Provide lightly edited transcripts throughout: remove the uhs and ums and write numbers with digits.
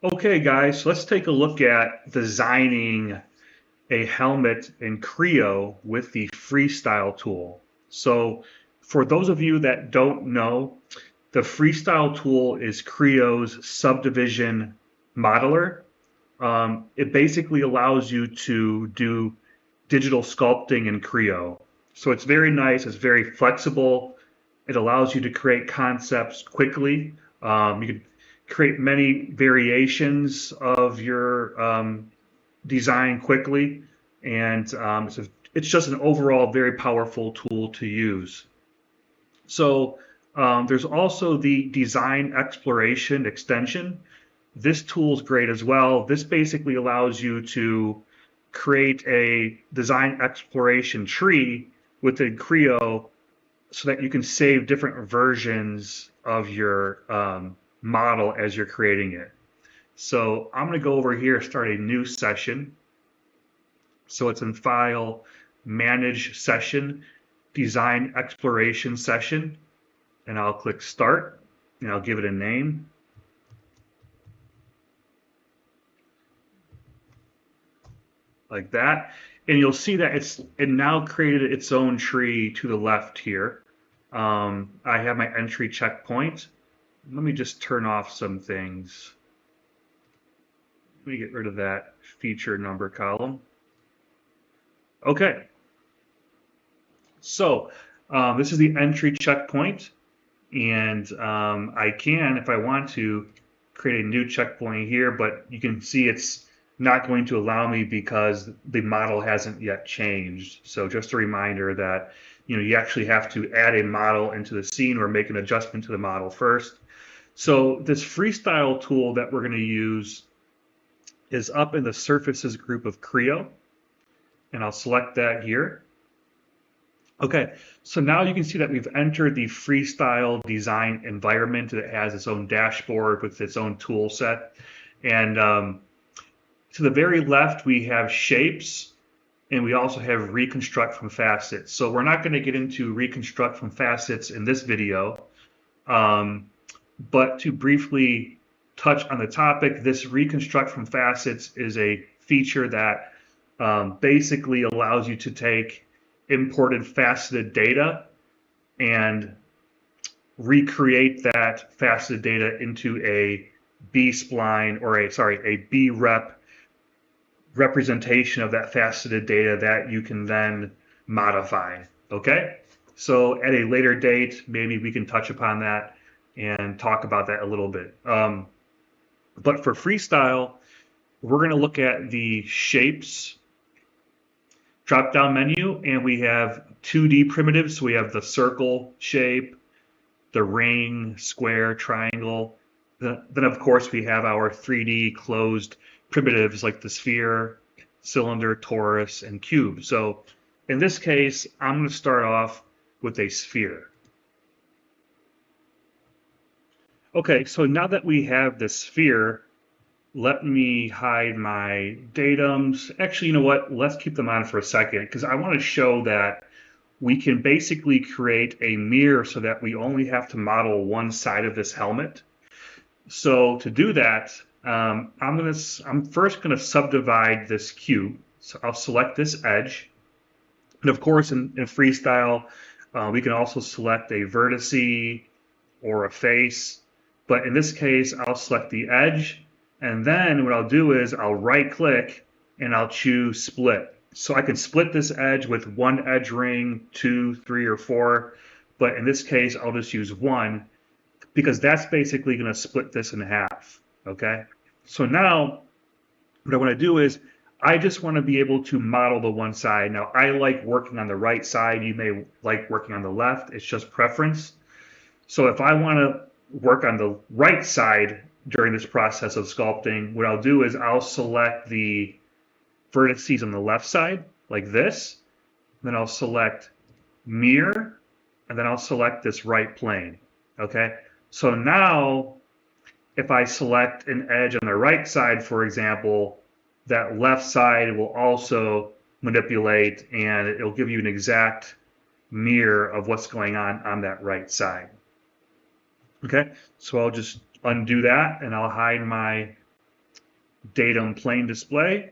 Okay, guys, let's take a look at designing a helmet in Creo with the Freestyle tool. So for those of you that don't know, the Freestyle tool is Creo's subdivision modeler. It basically allows you to do digital sculpting in Creo. So it's very nice, it's very flexible. It allows you to create concepts quickly. You can create many variations of your design quickly, and it's just an overall very powerful tool to use. So there's also the design exploration extension. This tool is great as well. This basically allows you to create a design exploration tree within Creo so that you can save different versions of your model as you're creating it. So I'm going to go over here, start a new session. So it's in File, Manage Session, Design Exploration Session, and I'll click Start, and I'll give it a name. Like that. And you'll see that it now created its own tree to the left here. I have my entry checkpoint. Let me just turn off some things. Let me get rid of that feature number column. Okay. So this is the entry checkpoint. And I can, if I want to, create a new checkpoint here, but you can see it's not going to allow me because the model hasn't yet changed. So just a reminder that you actually have to add a model into the scene or make an adjustment to the model first. So this Freestyle tool that we're going to use is up in the Surfaces group of Creo, and I'll select that here. Okay, so now you can see that we've entered the Freestyle design environment that has its own dashboard with its own tool set. And to the very left, we have shapes, and we also have reconstruct from facets. So we're not going to get into reconstruct from facets in this video, but to briefly touch on the topic, this reconstruct from facets is a feature that basically allows you to take imported faceted data and recreate that faceted data into a B-spline or a B-rep representation of that faceted data that you can then modify. Okay, so at a later date, maybe we can touch upon that and talk about that a little bit. But for Freestyle, we're going to look at the shapes drop-down menu, and we have 2D primitives. So we have the circle shape, the ring, square, triangle. Then of course we have our 3D closed primitives like the sphere, cylinder, torus, and cube. So in this case, I'm going to start off with a sphere. Okay, so now that we have the sphere, let me hide my datums. Actually, you know what? Let's keep them on for a second because I want to show that we can basically create a mirror so that we only have to model one side of this helmet. So to do that, I'm first going to subdivide this cube. So I'll select this edge. And of course, in Freestyle, we can also select a vertice or a face. But in this case, I'll select the edge. And then what I'll do is I'll right click and I'll choose split. So I can split this edge with one edge ring, 2, 3, or 4. But in this case, I'll just use 1 because that's basically going to split this in half. Okay. So now what I want to do is I just want to be able to model the one side. Now I like working on the right side. You may like working on the left. It's just preference. So if I want to work on the right side during this process of sculpting, what I'll do is I'll select the vertices on the left side like this, then I'll select mirror, and then I'll select this right plane. Okay, so now if I select an edge on the right side, for example, that left side will also manipulate and it'll give you an exact mirror of what's going on that right side. Okay, so I'll just undo that and I'll hide my datum plain display.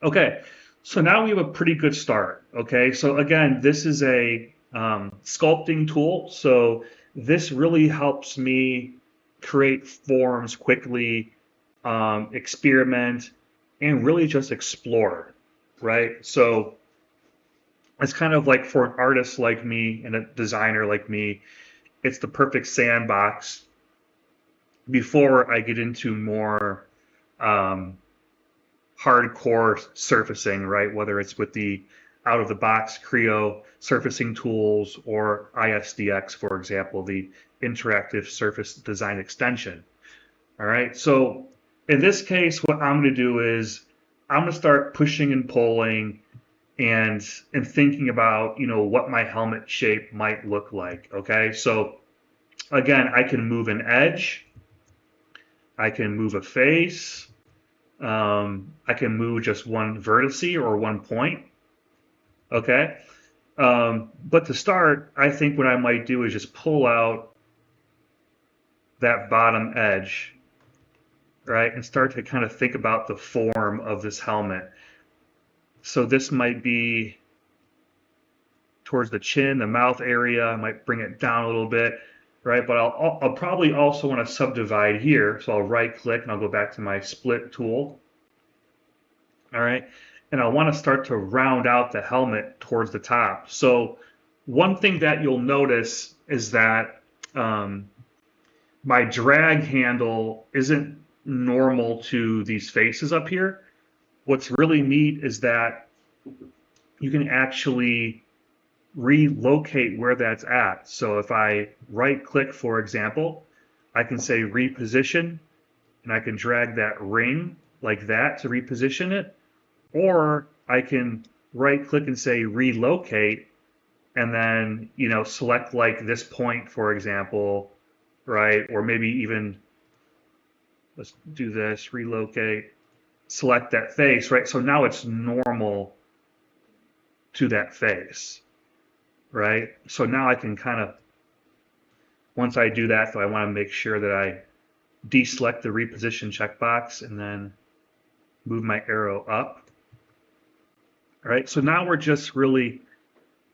Okay, so now we have a pretty good start. Okay, so again, this is a sculpting tool. So this really helps me create forms quickly, experiment, and really just explore, right? So it's kind of like for an artist like me and a designer like me, it's the perfect sandbox before I get into more um, hardcore surfacing, right? Whether it's with the out of the box Creo surfacing tools or ISDX, for example, the interactive surface design extension. All right. So in this case, what I'm going to do is I'm going to start pushing and pulling and thinking about, what my helmet shape might look like. Okay. So again, I can move an edge. I can move a face. I can move just one vertice or one point. Okay. But to start, I think what I might do is just pull out that bottom edge, right, and start to kind of think about the form of this helmet. So this might be towards the chin, the mouth area. I might bring it down a little bit, right? But I'll probably also want to subdivide here. So I'll right click and I'll go back to my split tool. All right. And I want to start to round out the helmet towards the top. So one thing that you'll notice is that my drag handle isn't normal to these faces up here. What's really neat is that you can actually relocate where that's at. So if I right click, for example, I can say reposition and I can drag that ring like that to reposition it. Or I can right click and say relocate and then, select like this point, for example, right? Or maybe even, let's do this, relocate, select that face, right? So now it's normal to that face, right? So now I can kind of, once I do that, though, I want to make sure that I deselect the reposition checkbox and then move my arrow up. All right, so now we're just really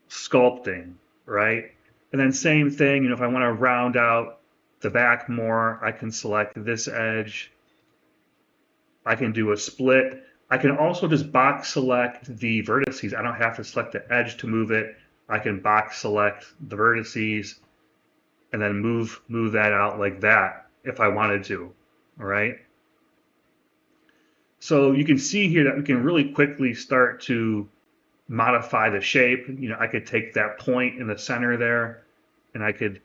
sculpting, right? And then same thing, if I want to round out the back more, I can select this edge. I can do a split. I can also just box select the vertices. I don't have to select the edge to move it. I can box select the vertices and then move that out like that if I wanted to, all right? So you can see here that we can really quickly start to modify the shape. I could take that point in the center there and I could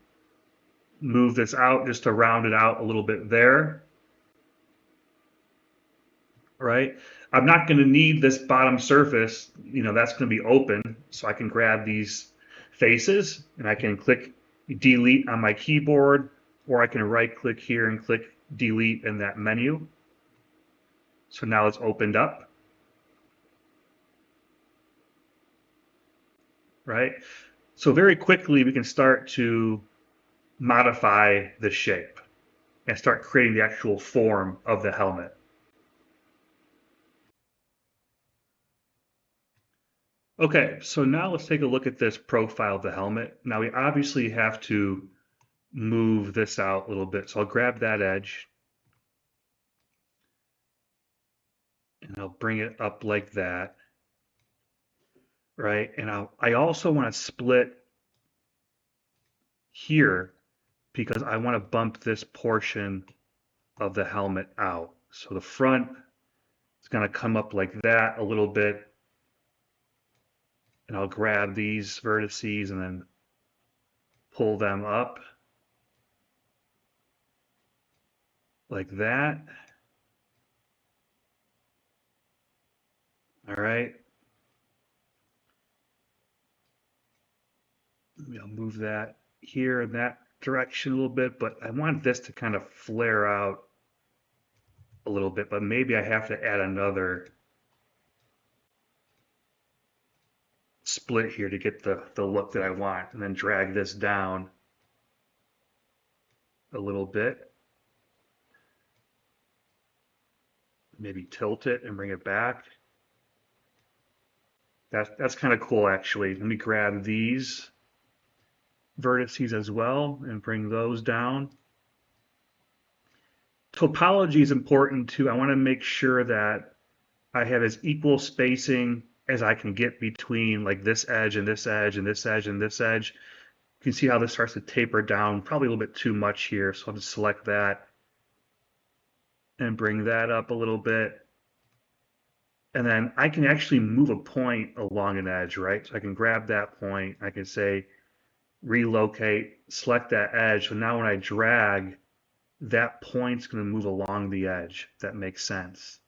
move this out just to round it out a little bit there, right? I'm not going to need this bottom surface, that's going to be open. So I can grab these faces and I can click delete on my keyboard, or I can right click here and click delete in that menu. So now it's opened up, right? So very quickly we can start to modify the shape and start creating the actual form of the helmet. Okay, so now let's take a look at this profile of the helmet. Now we obviously have to move this out a little bit. So I'll grab that edge and I'll bring it up like that, right? And I also want to split here because I want to bump this portion of the helmet out. So the front is going to come up like that a little bit. And I'll grab these vertices and then pull them up like that. All right. I'll move that here in that direction a little bit, but I want this to kind of flare out a little bit, but maybe I have to add another split here to get the look that I want, and then drag this down a little bit. maybe tilt it and bring it back. That's kind of cool, actually. Let me grab these vertices as well and bring those down. Topology is important too. I want to make sure that I have as equal spacing as I can get between like this edge and this edge and this edge and this edge. You can see how this starts to taper down, probably a little bit too much here. So I'll just select that and bring that up a little bit. And then I can actually move a point along an edge, right? So I can grab that point. I can say relocate, select that edge. So now when I drag, that point's going to move along the edge, if that makes sense.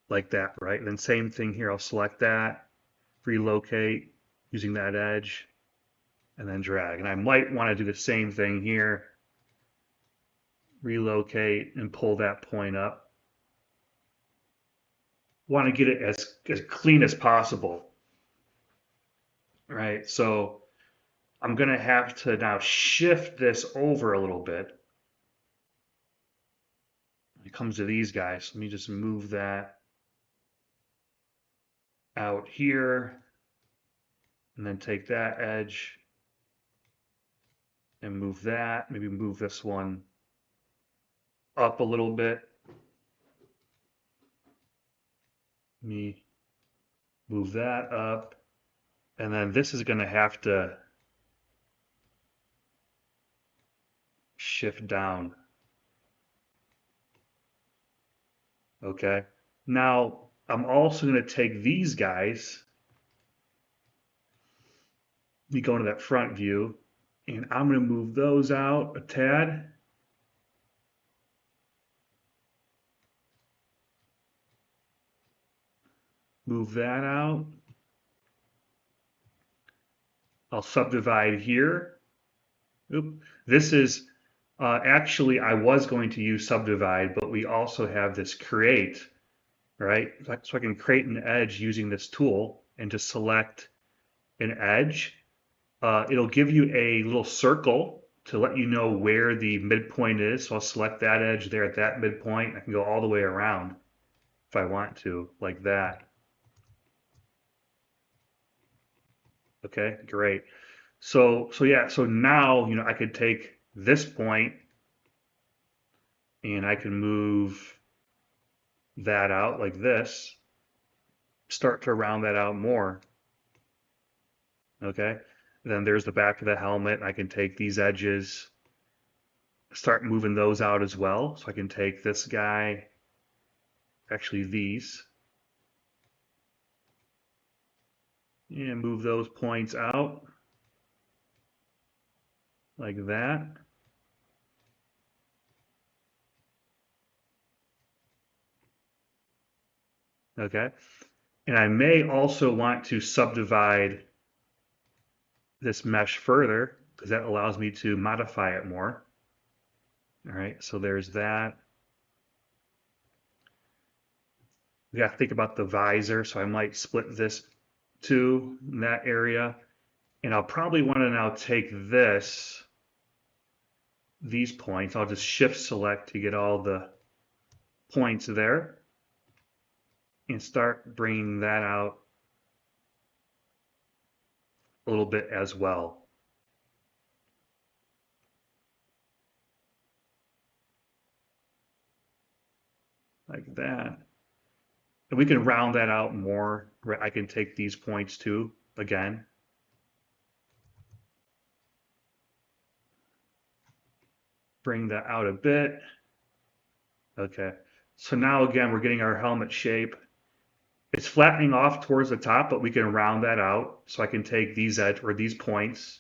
Like that, right? And then same thing here, I'll select that, relocate using that edge, and then drag. And I might want to do the same thing here, relocate and pull that point up. Want to get it as clean as possible, right? So I'm going to have to now shift this over a little bit. When it comes to these guys, let me just move that out here and then take that edge and move that, maybe move this one up a little bit. Let me move that up. And then this is going to have to shift down. Okay. Now I'm also going to take these guys. Let me go into that front view and I'm going to move those out a tad. Move that out. I'll subdivide here. Oop. This is actually, I was going to use subdivide, but we also have this create, right? So I can create an edge using this tool and just select an edge. It'll give you a little circle to let you know where the midpoint is. So I'll select that edge there at that midpoint. I can go all the way around if I want to, like that. Okay, great. So yeah, so now, you know, I could take this point and I can move that out like this, start to round that out more. Okay, then there's the back of the helmet. I can take these edges, start moving those out as well. So I can take this guy, actually these, and move those points out like that. Okay, and I may also want to subdivide this mesh further because that allows me to modify it more. All right, so there's that. We got to think about the visor, so I might split this too in that area. And I'll probably want to now take these points. I'll just shift select to get all the points there and start bringing that out a little bit as well. Like that. And we can round that out more. I can take these points too, again. Bring that out a bit. Okay, so now again, we're getting our helmet shape. It's flattening off towards the top, but we can round that out. So I can take these these points,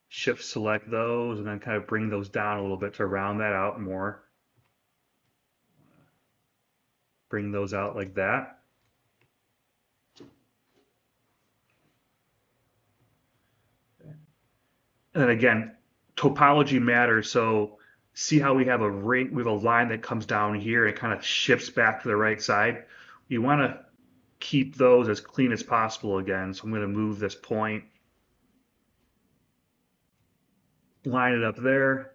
shift select those, and then kind of bring those down a little bit to round that out more. Bring those out like that. And then again, topology matters. So see how we have a ring, we have a line that comes down here and it kind of shifts back to the right side. You want to keep those as clean as possible again. So I'm going to move this point, line it up there,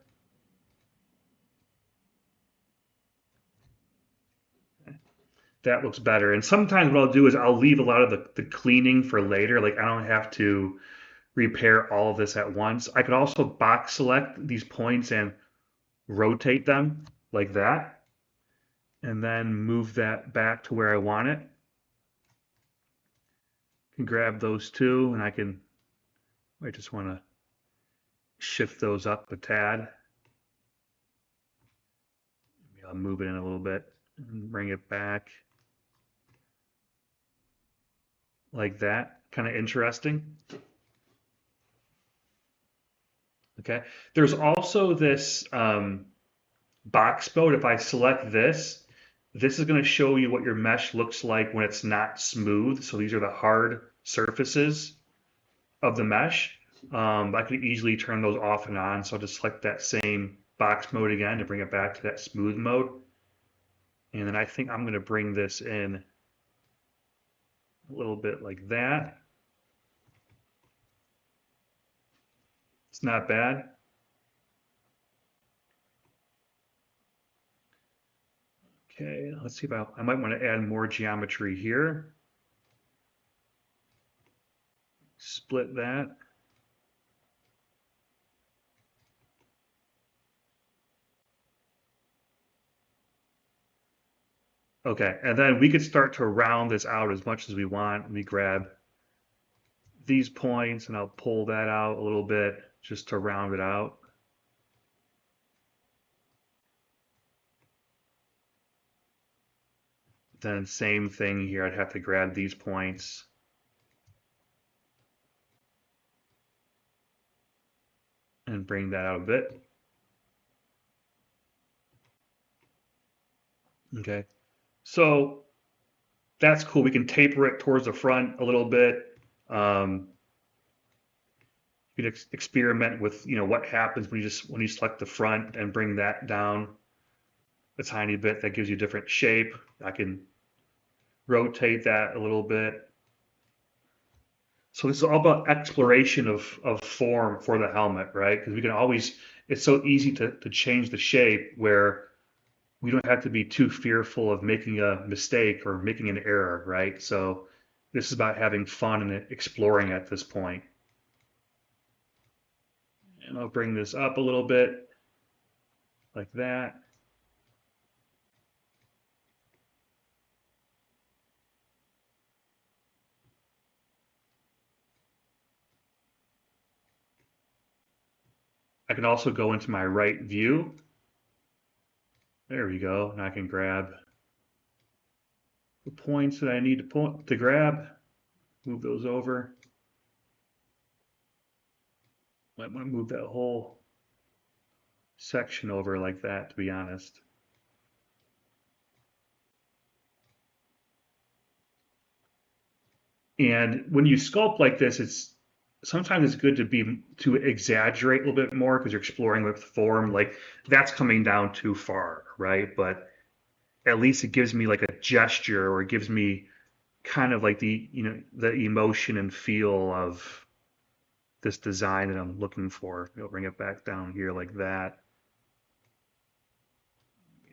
That looks better. And sometimes what I'll do is I'll leave a lot of the cleaning for later. Like I don't have to repair all of this at once. I could also box select these points and rotate them like that, and then move that back to where I want it. I can grab those two, and I just want to shift those up a tad. Maybe I'll move it in a little bit and bring it back like that. Kind of interesting. Okay. There's also this box mode. If I select this, this is going to show you what your mesh looks like when it's not smooth. So these are the hard surfaces of the mesh. I could easily turn those off and on. So I'll just select that same box mode again to bring it back to that smooth mode. And then I think I'm going to bring this in a little bit like that. It's not bad. Okay, let's see if I might want to add more geometry here. Split that. Okay, and then we could start to round this out as much as we want. Let me grab these points and I'll pull that out a little bit just to round it out. Then same thing here, I'd have to grab these points and bring that out a bit. Okay, so that's cool. We can taper it towards the front a little bit. You can experiment with, what happens when you select the front and bring that down a tiny bit. That gives you a different shape. I can rotate that a little bit. So this is all about exploration of form for the helmet, right? Because we can always, it's so easy to change the shape where we don't have to be too fearful of making a mistake or making an error, right? So this is about having fun and exploring at this point. And I'll bring this up a little bit like that. I can also go into my right view. There we go. And I can grab the points that I need to grab, move those over. Might want to move that whole section over like that, to be honest. And when you sculpt like this, sometimes it's good to exaggerate a little bit more because you're exploring with form. Like that's coming down too far, right? But at least it gives me like a gesture, or it gives me kind of like the emotion and feel of this design that I'm looking for. I'll bring it back down here like that.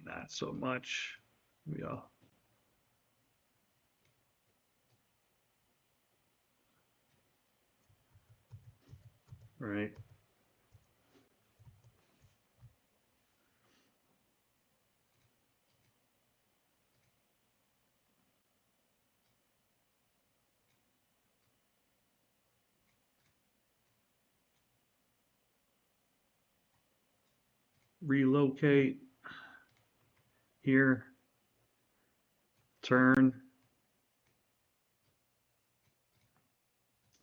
Not so much. Yeah. Right. Relocate here. Turn.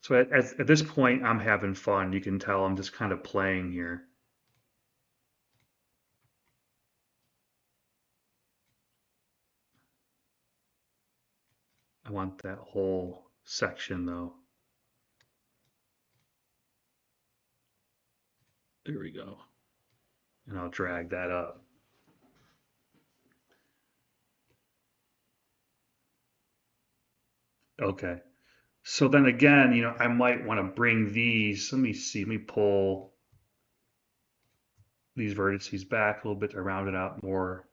So at this point, I'm having fun. You can tell I'm just kind of playing here. I want that whole section though. There we go. And I'll drag that up. Okay. So then again, I might want to bring these, let me see, let me pull these vertices back a little bit to round it out more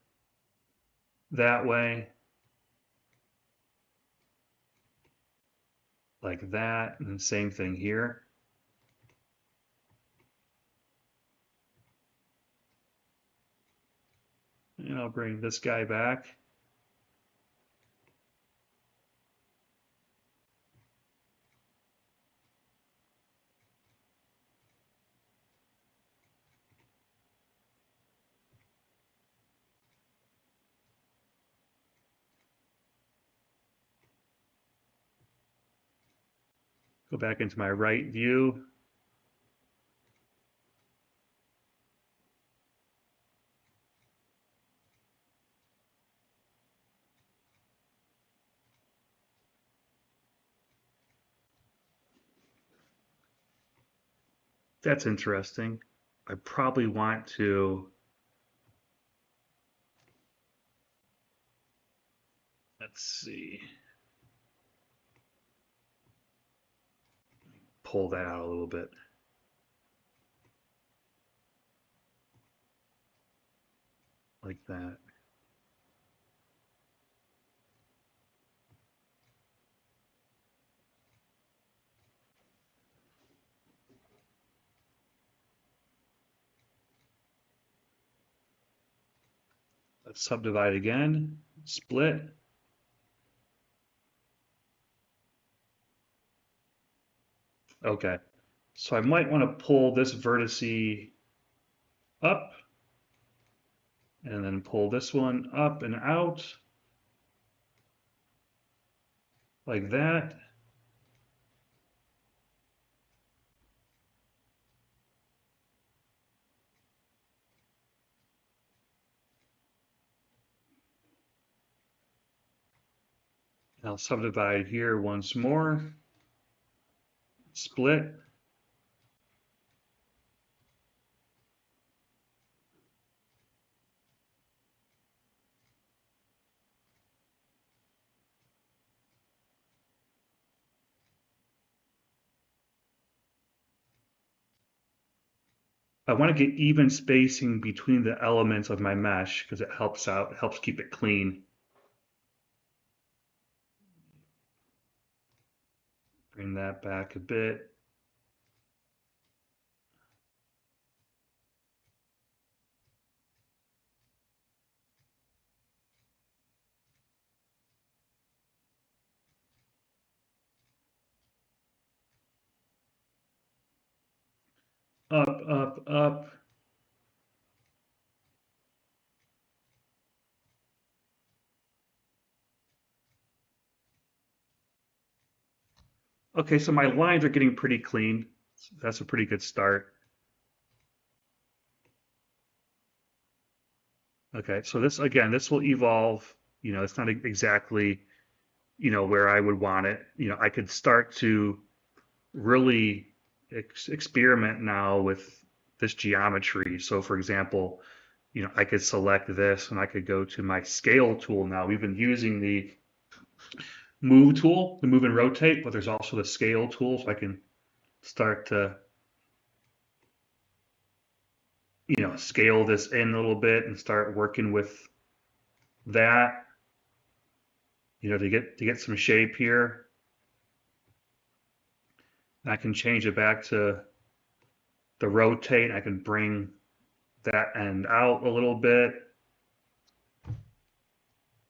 that way. like that, and the same thing here. And I'll bring this guy back. Go back into my right view. That's interesting. I probably want to, let's see, pull that out a little bit. Like that. Let's subdivide again, split. Okay, so I might want to pull this vertice up and then pull this one up and out like that. I'll subdivide here once more, split. I want to get even spacing between the elements of my mesh because it helps out, helps keep it clean. Bring that back a bit. Up, up, up. Okay, so my lines are getting pretty clean. That's a pretty good start. Okay, so this, again, this will evolve. It's not exactly, where I would want it. I could start to really experiment now with this geometry. So for example, I could select this and I could go to my scale tool now. We've been using the move tool, the move and rotate, but there's also the scale tool. So I can start to, scale this in a little bit and start working with that, to get some shape here. I can change it back to the rotate. I can bring that end out a little bit,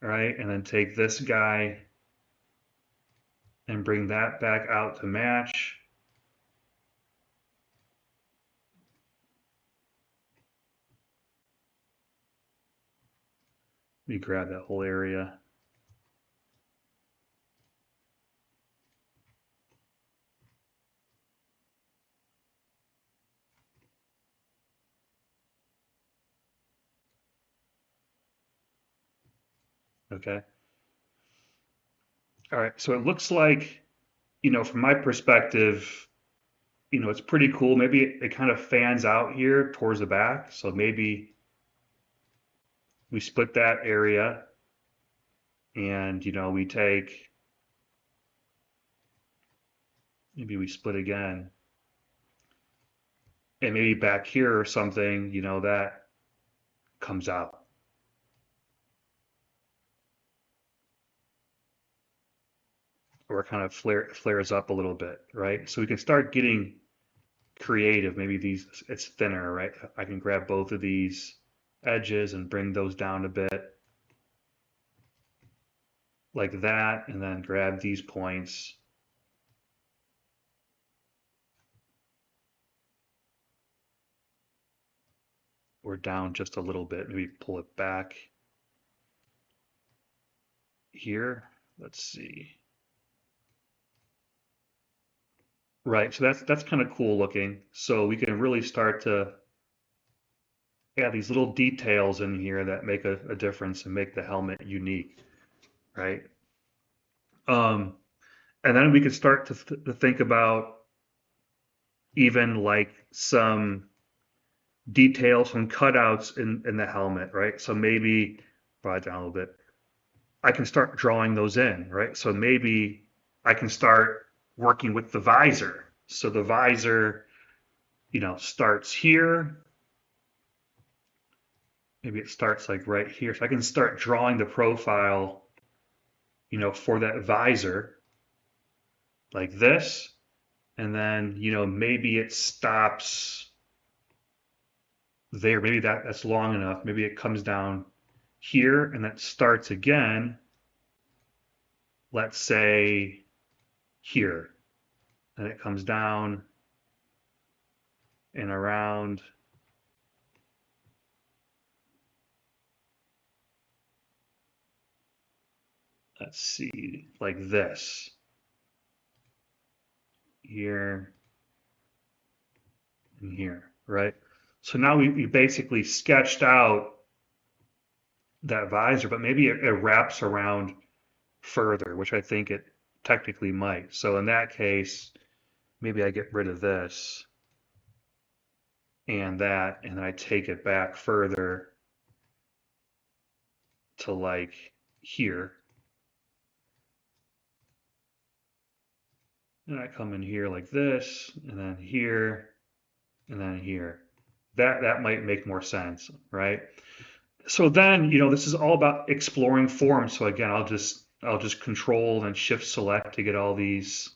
right? And then take this guy and bring that back out to match. Let me grab that whole area. Okay. All right. So it looks like, from my perspective, it's pretty cool. Maybe it kind of fans out here towards the back. So maybe we split that area and, we take, maybe we split again. And maybe back here or something, that comes out. or it kind of flares up a little bit, right? So we can start getting creative. Maybe it's thinner, right? I can grab both of these edges and bring those down a bit like that, and then grab these points. Or down just a little bit, maybe pull it back here. Let's see. Right, so that's kind of cool looking. So we can really start to add these little details in here that make a difference and make the helmet unique, right? Um, and then we can start to think about even like some details, some cutouts in the helmet, right? So maybe, draw it down a little bit, I can start drawing those in, right? So maybe I can start working with the visor. So the visor, starts here. Maybe it starts like right here. So I can start drawing the profile, for that visor like this. And then, maybe it stops there. Maybe that's long enough. Maybe it comes down here and that starts again, let's say here. And it comes down and around. Let's see, like this. Here and here, right? So now we basically sketched out that visor, but maybe it wraps around further, which I think it technically might. So in that case, maybe I get rid of this and that, and then I take it back further to like here. And I come in here like this, and then here, and then here. That might make more sense, right? So then, this is all about exploring forms. So again, I'll just control and shift select to get all these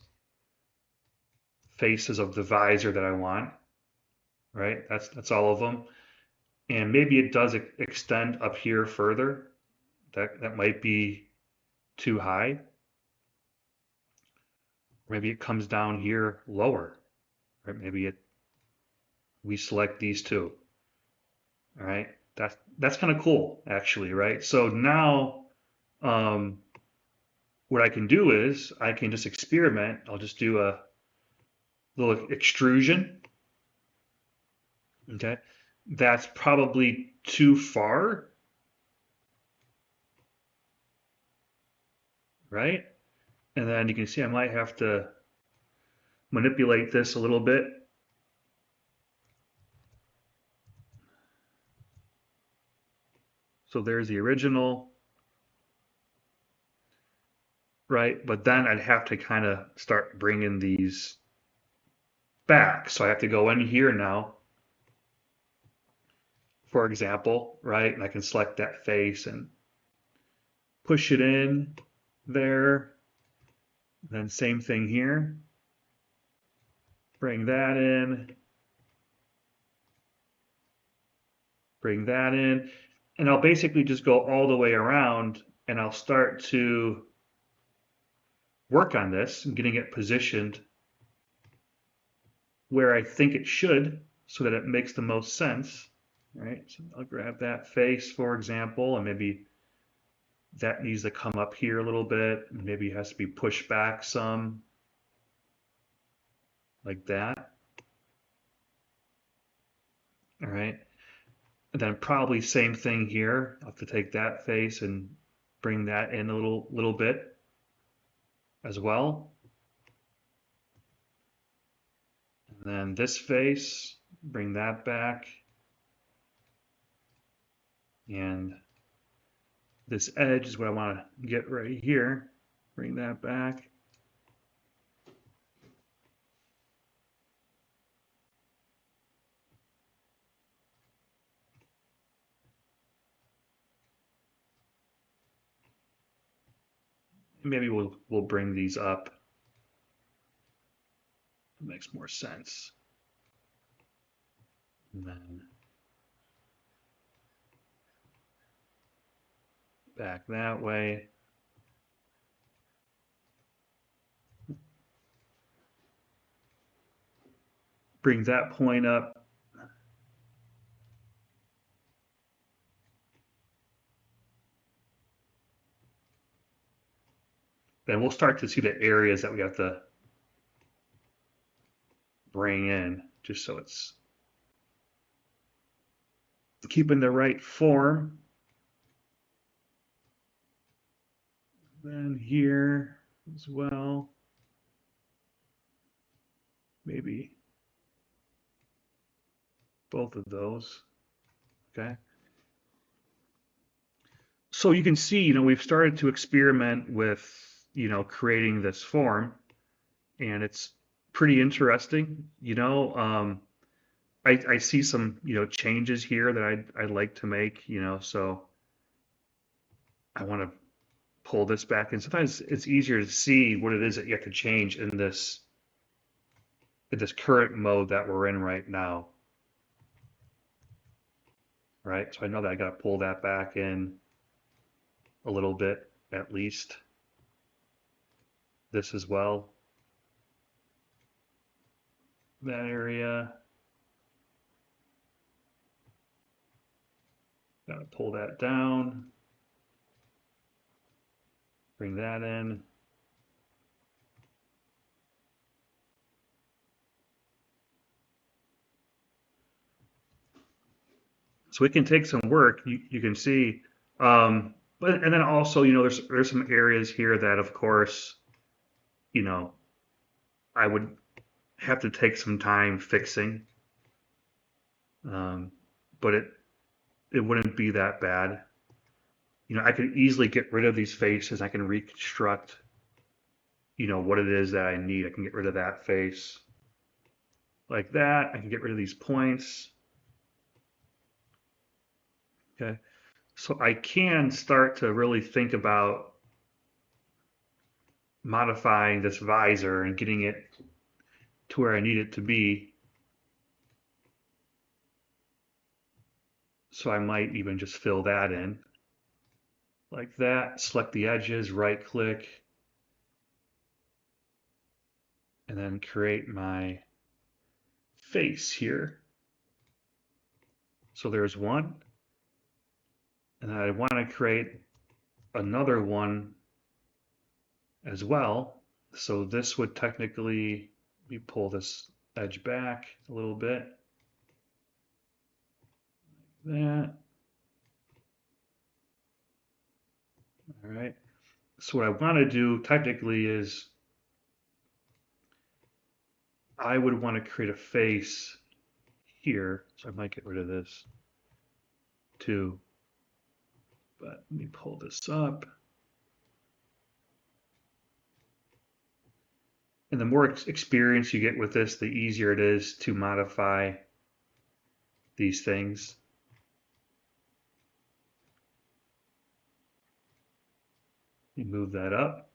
faces of the visor that I want, right? That's all of them. And maybe it does extend up here further. That might be too high. Maybe it comes down here lower, right? Maybe we select these two. All right. That's kind of cool, actually, right? So now um, what I can do is I can just experiment. I'll just do a little extrusion. Okay. That's probably too far, right? And then you can see I might have to manipulate this a little bit. So there's the original, right? But then I'd have to kind of start bringing these back. So I have to go in here now, for example, right? And I can select that face and push it in there. Then same thing here. Bring that in. Bring that in. And I'll basically just go all the way around and I'll start to work on this and getting it positioned where I think it should so that it makes the most sense, right? So I'll grab that face, for example, and maybe that needs to come up here a little bit, and maybe it has to be pushed back some, like that. All right. And then probably same thing here. I'll have to take that face and bring that in a little bit as well. And then this face, bring that back. And this edge is what I want to get right here. Bring that back. maybe we'll bring these up. It makes more sense. And then back that way. Bring that point up. Then we'll start to see the areas that we have to bring in, just so it's keeping the right form. Then here as well, maybe both of those. Okay. So you can see, we've started to experiment with, creating this form, and it's pretty interesting. I see some, changes here that I'd like to make, so I want to pull this back. And sometimes it's easier to see what it is that you have to change in this current mode that we're in right now. Right? So I know that I got to pull that back in a little bit at least. This as well. That area. Got to pull that down. Bring that in. So it can take some work. You can see, but and then also, there's some areas here that, of course, I would have to take some time fixing, but it wouldn't be that bad. I could easily get rid of these faces. I can reconstruct, what it is that I need. I can get rid of that face like that. I can get rid of these points. Okay. So I can start to really think about modifying this visor and getting it to where I need it to be. So I might even just fill that in like that, select the edges, right click, and then create my face here. So there's one, and I want to create another one as well. So this would technically, we pull this edge back a little bit, like that. All right. So what I want to do technically is I would want to create a face here. So I might get rid of this too. But let me pull this up. And the more experience you get with this, the easier it is to modify these things. You move that up.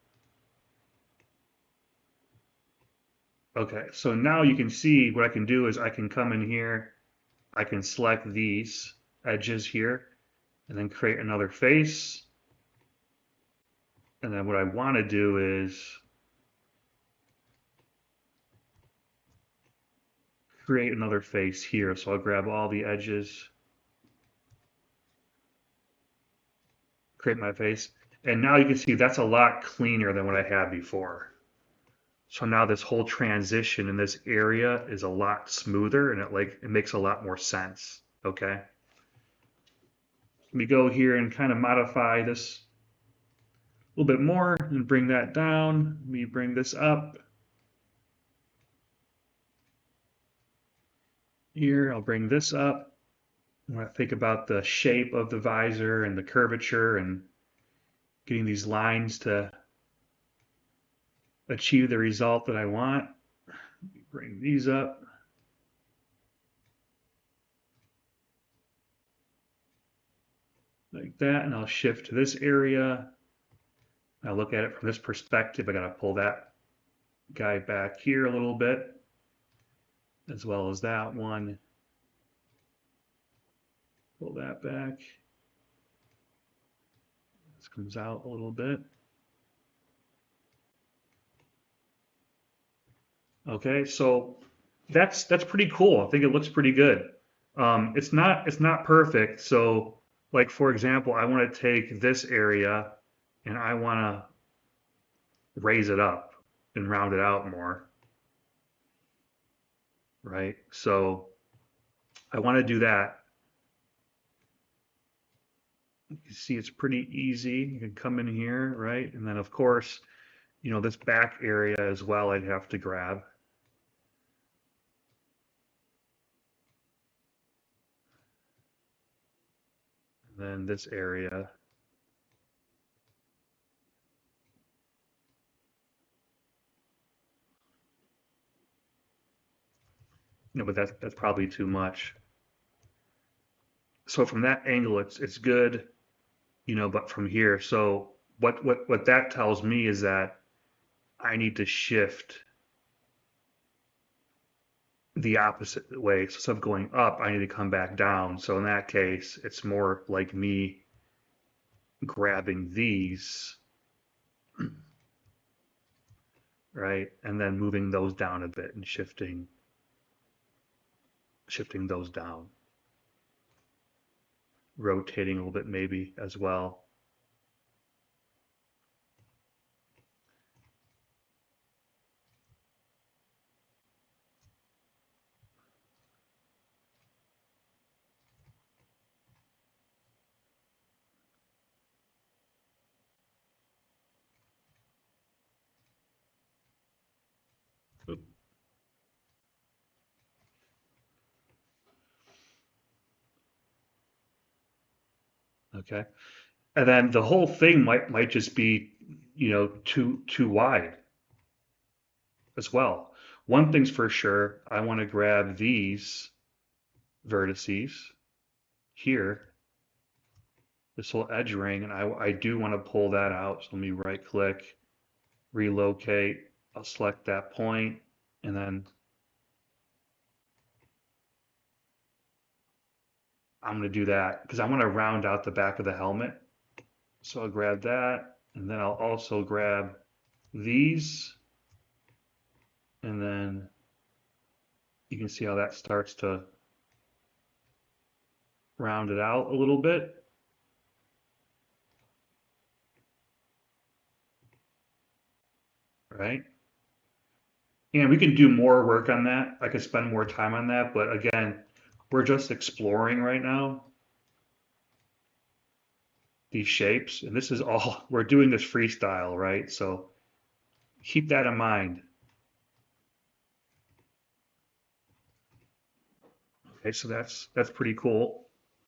Okay, so now you can see what I can do is I can come in here, I can select these edges here, and then create another face. And then what I want to do is create another face here. So I'll grab all the edges, create my face. And now you can see that's a lot cleaner than what I had before. So now this whole transition in this area is a lot smoother, and it makes a lot more sense. Okay. Let me go here and kind of modify this a little bit more and bring that down. Let me bring this up. Here, I'll bring this up. When I think about the shape of the visor and the curvature and getting these lines to achieve the result that I want. Bring these up. Like that, and I'll shift to this area. Now look at it from this perspective. I got to pull that guy back here a little bit, as well as that one. Pull that back. This comes out a little bit. Okay, so that's pretty cool. I think it looks pretty good. It's not perfect. So like for example, I want to take this area and I want to raise it up and round it out more, right? So I want to do that. You can see it's pretty easy. You can come in here, right? And then of course, this back area as well I'd have to grab. And then this area. But that's probably too much. So from that angle, it's good, but from here, so what that tells me is that I need to shift the opposite way. So instead of going up, I need to come back down. So in that case, it's more like me grabbing these, right? And then moving those down a bit and shifting those down, rotating a little bit maybe as well. Okay. And then the whole thing might just be, too wide as well. One thing's for sure, I want to grab these vertices here, this little edge ring, and I do want to pull that out. So let me right click, relocate. I'll select that point, and then I'm going to do that because I want to round out the back of the helmet. So I'll grab that, and then I'll also grab these, and then you can see how that starts to round it out a little bit. Right? And we can do more work on that. I could spend more time on that, but again, we're just exploring right now these shapes, and this is all we're doing this freestyle, right? So keep that in mind. Okay, so that's pretty cool.